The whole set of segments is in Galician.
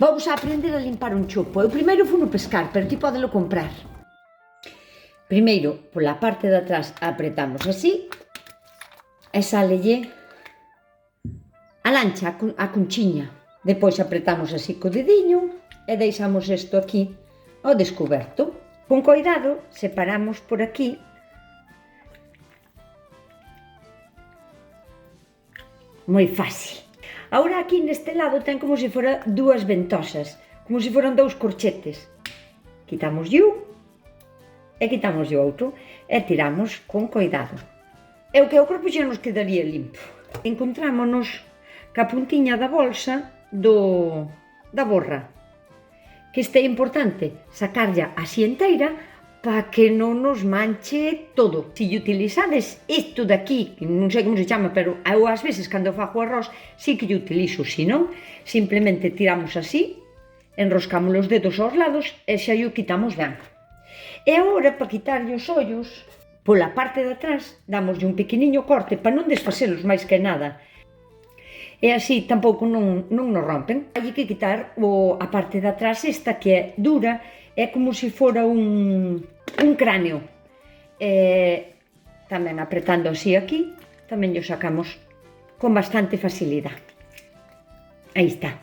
Vamos a aprender a limpar un chopo. Eu primeiro fui no pescar, pero ti pódelo comprar. Primeiro, pola parte de atrás apretamos así e sálelle a lancha, a cunchiña. Depois apretamos así co dediño e deixamos isto aquí ao descoberto. Con coidado separamos por aquí. Moi fácil. Agora aquí neste lado ten como se fora dúas ventosas, como se foran dous corchetes. Quitamos un e quitamos o outro e tiramos con coidado. E o que o corpo xa nos quedaría limpo. Encontrámonos ca puntiña da bolsa da borra. Que este é importante sacarlla así enteira para que non nos manche todo. Se utilizades isto de aquí, que non sei como se chama, pero eu ás veces cando fago arroz sí que lle utilizo, se non, simplemente tiramos así, enroscamos os dedos aos lados e xa lle quitamos ben. E agora, para quitarlle os ollos, pola parte de atrás, damoslle un pequeniño corte para non desfacelos máis que nada. E así tampouco non nos rompen. Hai que quitar a parte de atrás esta que é dura, é como se fora un cráneo. Tamén apretando así aquí, tamén o sacamos con bastante facilidade. Aí está.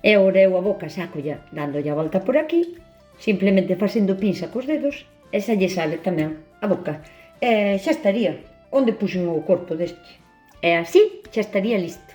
E agora eu a boca sacolla dándolle a volta por aquí, simplemente facendo pinza cos dedos, e xa lle sale tamén a boca. E xa estaría. Onde puxen o corpo deste? E así xa estaría listo.